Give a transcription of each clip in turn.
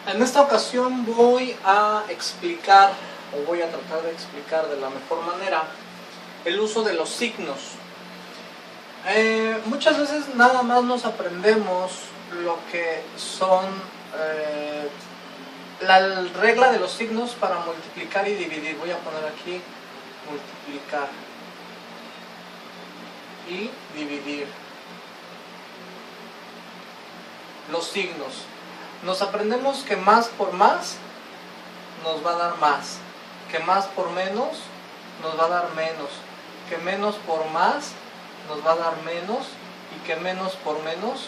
En esta ocasión voy a explicar, o voy a tratar de explicar de la mejor manera, el uso de los signos. Muchas veces nada más nos aprendemos lo que son la regla de los signos para multiplicar y dividir. Voy a poner aquí multiplicar y dividir. Los signos. Nos aprendemos que más por más nos va a dar más, que más por menos nos va a dar menos, que menos por más nos va a dar menos y que menos por menos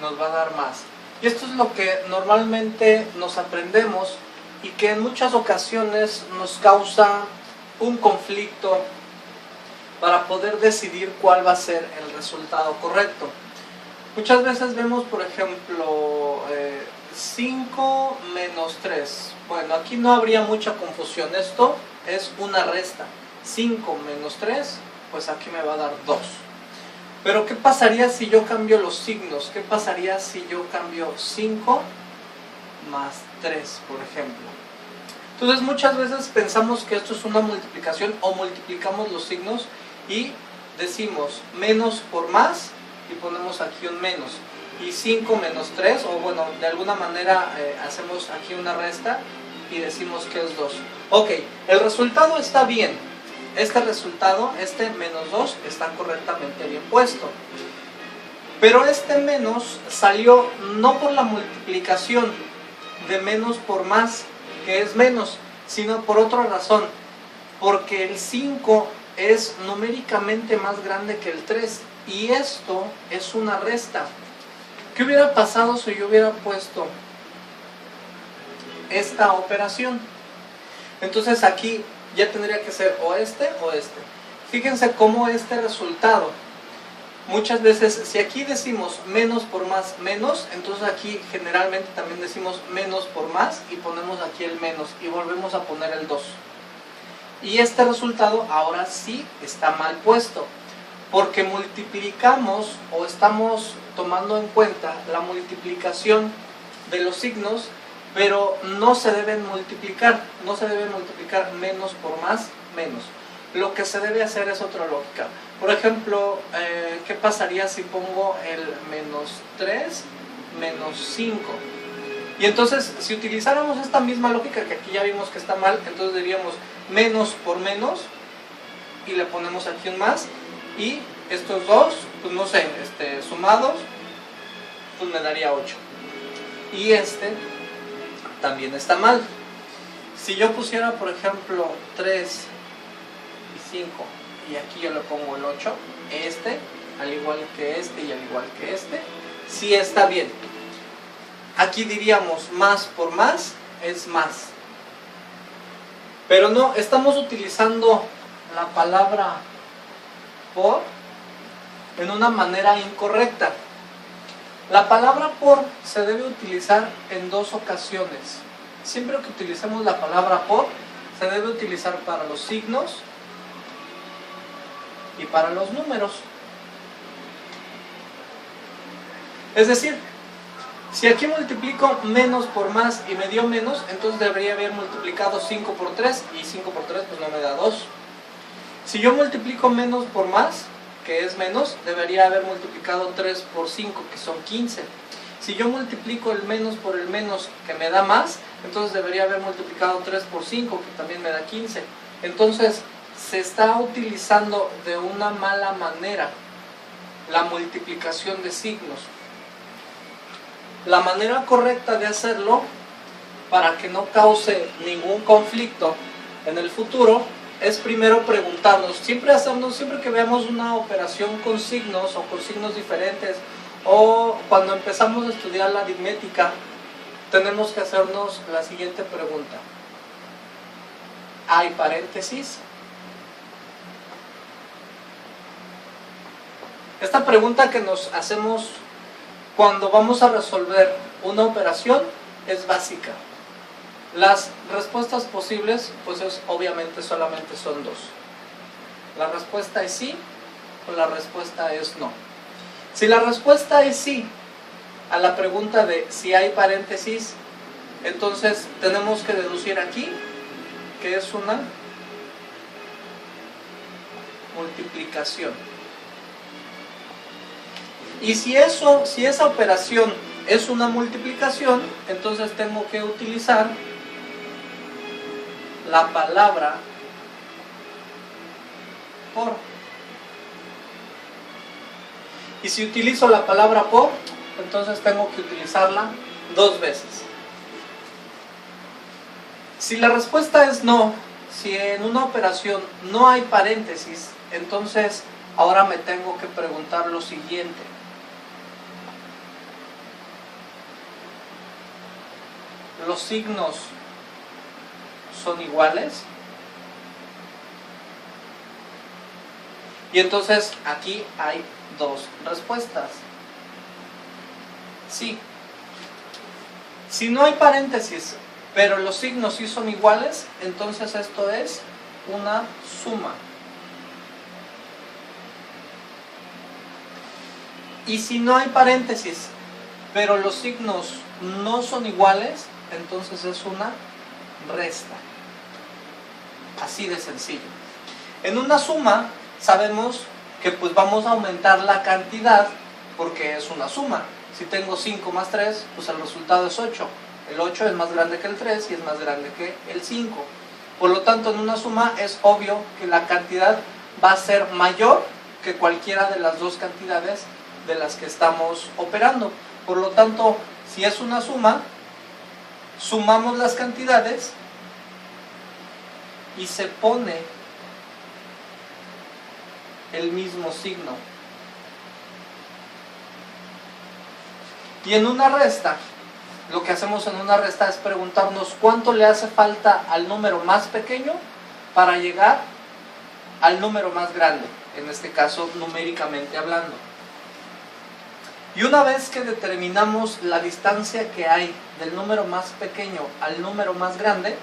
nos va a dar más. Y esto es lo que normalmente nos aprendemos y que en muchas ocasiones nos causa un conflicto para poder decidir cuál va a ser el resultado correcto. Muchas veces vemos, por ejemplo, 5 menos 3. Bueno, aquí no habría mucha confusión. Esto es una resta. 5 menos 3, pues aquí me va a dar 2. Pero ¿qué pasaría si yo cambio los signos? ¿Qué pasaría si yo cambio 5 más 3, por ejemplo? Entonces muchas veces pensamos que esto es una multiplicación o multiplicamos los signos y decimos menos por más y ponemos aquí un menos. Y 5 menos 3, o bueno, de alguna manera hacemos aquí una resta y decimos que es 2. Ok, el resultado está bien. Este resultado, este menos 2, está correctamente bien puesto. Pero este menos salió no por la multiplicación de menos por más, que es menos, sino por otra razón. Porque el 5 es numéricamente más grande que el 3 y esto es una resta. ¿Qué hubiera pasado si yo hubiera puesto esta operación? Entonces aquí ya tendría que ser o este o este. Fíjense cómo este resultado, muchas veces si aquí decimos menos por más menos, entonces aquí generalmente también decimos menos por más y ponemos aquí el menos y volvemos a poner el 2. Y este resultado ahora sí está mal puesto, porque multiplicamos o estamos tomando en cuenta la multiplicación de los signos, pero no se deben multiplicar, menos por más, menos. Lo que se debe hacer es otra lógica. Por ejemplo, ¿qué pasaría si pongo el menos 3 menos 5? Y entonces, si utilizáramos esta misma lógica, que aquí ya vimos que está mal, entonces diríamos menos por menos, y le ponemos aquí un más, y estos dos, pues no sé, sumados, pues me daría 8. Y este también está mal. Si yo pusiera, por ejemplo, 3 y 5, y aquí yo le pongo el 8, al igual que este y al igual que este, sí está bien. Aquí diríamos más por más es más. Pero no, estamos utilizando la palabra por en una manera incorrecta. La palabra por se debe utilizar en dos ocasiones. Siempre que utilicemos la palabra por, se debe utilizar para los signos y para los números. Es decir, si aquí multiplico menos por más y me dio menos, entonces debería haber multiplicado 5 por 3 y 5 por 3 pues no me da 2. Si yo multiplico menos por más, que es menos, debería haber multiplicado 3 por 5, que son 15. Si yo multiplico el menos por el menos, que me da más, entonces debería haber multiplicado 3 por 5, que también me da 15. Entonces, se está utilizando de una mala manera la multiplicación de signos. La manera correcta de hacerlo, para que no cause ningún conflicto en el futuro, es primero preguntarnos, siempre que veamos una operación con signos o con signos diferentes, o cuando empezamos a estudiar la aritmética, tenemos que hacernos la siguiente pregunta: ¿hay paréntesis? Esta pregunta que nos hacemos cuando vamos a resolver una operación es básica. Las respuestas posibles, pues obviamente solamente son dos. La respuesta es sí o la respuesta es no. Si la respuesta es sí a la pregunta de si hay paréntesis, Entonces tenemos que deducir aquí que es una multiplicación. Y si esa operación es una multiplicación, entonces tengo que utilizar la palabra por. Y si utilizo la palabra por, entonces tengo que utilizarla 2 veces. Si la respuesta es no, si en una operación no hay paréntesis, entonces ahora me tengo que preguntar lo siguiente. ¿Los signos son iguales? Y entonces aquí hay 2 respuestas. Sí. Si no hay paréntesis, pero los signos sí son iguales, entonces esto es una suma. Y si no hay paréntesis, pero los signos no son iguales, entonces es una resta. Así de sencillo. En una suma sabemos que pues vamos a aumentar la cantidad porque es una suma. Si tengo 5 más 3, pues el resultado es 8. El 8 es más grande que el 3 y es más grande que el 5. Por lo tanto, en una suma es obvio que la cantidad va a ser mayor que cualquiera de las 2 cantidades de las que estamos operando. Por lo tanto, si es una suma, sumamos las cantidades y se pone el mismo signo. Y en una resta, lo que hacemos en una resta es preguntarnos cuánto le hace falta al número más pequeño para llegar al número más grande, en este caso numéricamente hablando. Y una vez que determinamos la distancia que hay del número más pequeño al número más grande,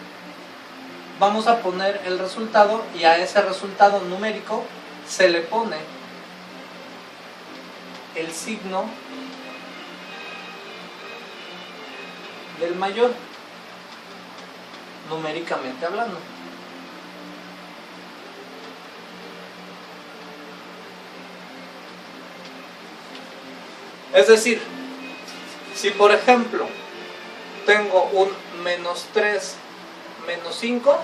vamos a poner el resultado y a ese resultado numérico se le pone el signo del mayor, numéricamente hablando. Es decir, si por ejemplo tengo un menos 3, menos 5,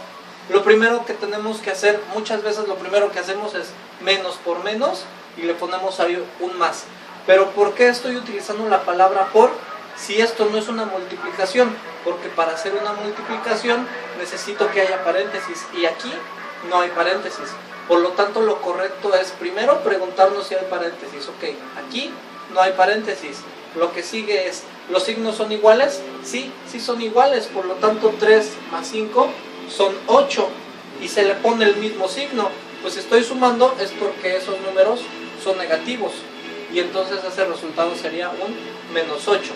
lo primero que tenemos que hacer, muchas veces lo primero que hacemos es menos por menos y le ponemos ahí un más. Pero ¿por qué estoy utilizando la palabra por si esto no es una multiplicación? Porque para hacer una multiplicación necesito que haya paréntesis y aquí no hay paréntesis. Por lo tanto, lo correcto es primero preguntarnos si hay paréntesis. Ok, aquí no hay paréntesis. Lo que sigue es, ¿los signos son iguales? Sí, sí son iguales. Por lo tanto, 3 más 5 son 8 y se le pone el mismo signo. Pues estoy sumando es porque esos números son negativos y entonces ese resultado sería un menos 8.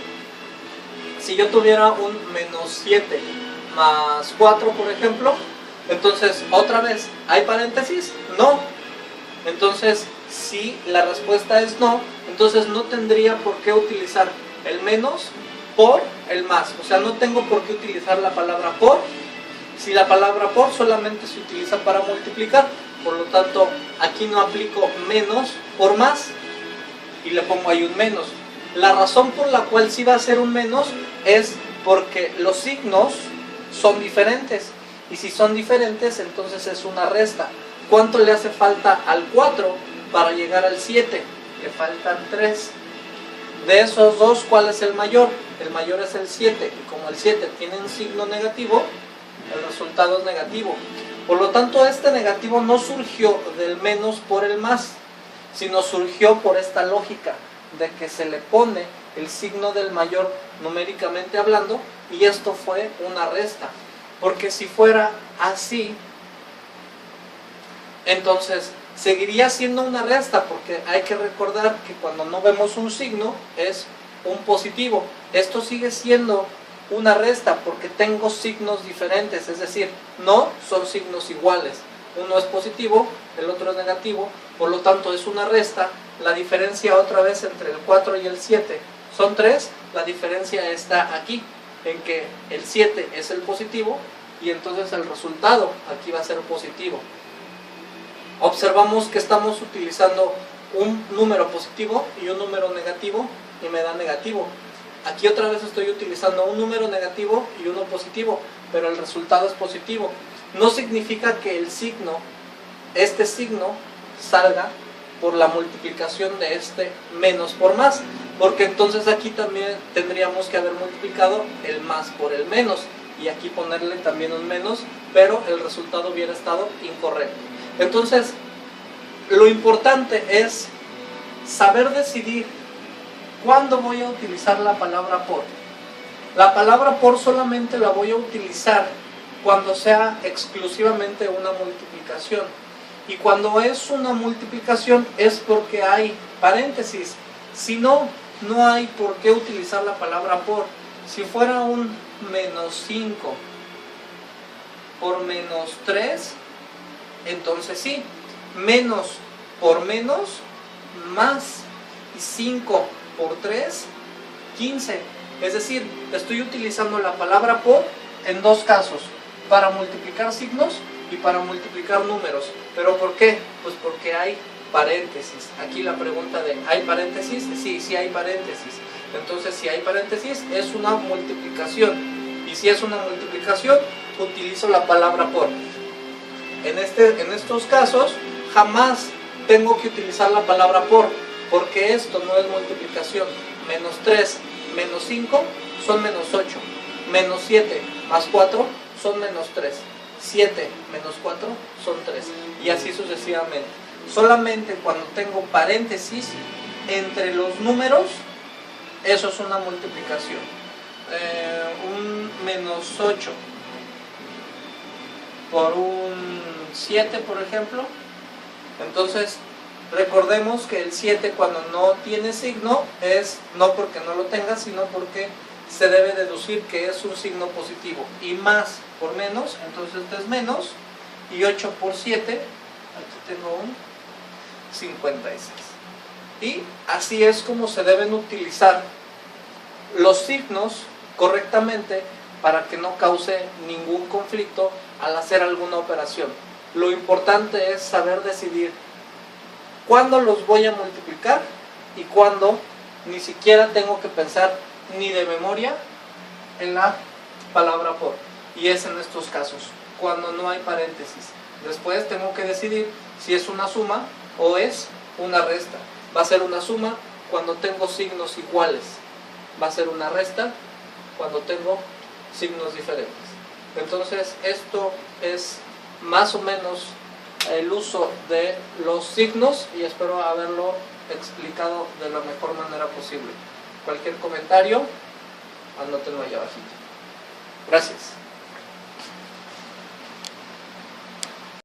Si yo tuviera un menos 7 más 4, por ejemplo, entonces otra vez, ¿hay paréntesis? No. Entonces, si la respuesta es no, entonces no tendría por qué utilizar el menos por el más. O sea, no tengo por qué utilizar la palabra por, si la palabra por solamente se utiliza para multiplicar. Por lo tanto, aquí no aplico menos por más y le pongo ahí un menos. La razón por la cual sí va a ser un menos es porque los signos son diferentes. Y si son diferentes, entonces es una resta. ¿Cuánto le hace falta al 4 para llegar al 7? Le faltan 3. De esos dos, ¿cuál es el mayor? El mayor es el 7. Y como el 7 tiene un signo negativo, el resultado es negativo. Por lo tanto, este negativo no surgió del menos por el más, sino surgió por esta lógica de que se le pone el signo del mayor numéricamente hablando y esto fue una resta. Porque si fuera así, entonces seguiría siendo una resta, porque hay que recordar que cuando no vemos un signo es un positivo. Esto sigue siendo una resta porque tengo signos diferentes, es decir, no son signos iguales. Uno es positivo, el otro es negativo, por lo tanto es una resta. La diferencia otra vez entre el 4 y el 7 son 3, la diferencia está aquí. en que el 7 es el positivo y entonces el resultado aquí va a ser positivo. Observamos que estamos utilizando un número positivo y un número negativo y me da negativo. Aquí otra vez estoy utilizando un número negativo y uno positivo, pero el resultado es positivo. No significa que el signo, este signo, salga por la multiplicación de este menos por más, porque entonces aquí también tendríamos que haber multiplicado el más por el menos y aquí ponerle también un menos, pero el resultado hubiera estado incorrecto. Entonces, lo importante es saber decidir cuándo voy a utilizar la palabra por. La palabra por solamente la voy a utilizar cuando sea exclusivamente una multiplicación. Y cuando es una multiplicación es porque hay paréntesis. Si no, no hay por qué utilizar la palabra por. Si fuera un menos 5 por menos 3, entonces sí, menos por menos, más, y 5 por 3, 15. Es decir, estoy utilizando la palabra por en dos casos, para multiplicar signos y para multiplicar números. ¿Pero por qué? Pues porque hay paréntesis. Aquí la pregunta de ¿hay paréntesis? Sí, sí hay paréntesis. Entonces, si hay paréntesis, es una multiplicación. Y si es una multiplicación, utilizo la palabra por. En estos casos, jamás tengo que utilizar la palabra por, porque esto no es multiplicación. Menos 3 menos 5 son menos 8. Menos 7 más 4 son menos 3. 7 menos 4 son 3. Y así sucesivamente. Solamente cuando tengo paréntesis entre los números, eso es una multiplicación. Un menos 8 por un 7, por ejemplo. Entonces, recordemos que el 7 cuando no tiene signo es no porque no lo tenga, sino porque se debe deducir que es un signo positivo. Y más por menos, entonces este es menos. Y 8 por 7, aquí tengo un 56. Y así es como se deben utilizar los signos correctamente para que no cause ningún conflicto al hacer alguna operación. Lo importante es saber decidir cuándo los voy a multiplicar y cuándo ni siquiera tengo que pensar ni de memoria en la palabra por. Y es en estos casos, cuando no hay paréntesis. Después tengo que decidir si es una suma o es una resta. Va a ser una suma cuando tengo signos iguales. Va a ser una resta cuando tengo signos diferentes. Entonces, esto es más o menos el uso de los signos y espero haberlo explicado de la mejor manera posible. Cualquier comentario, anótenlo allá abajito. Gracias.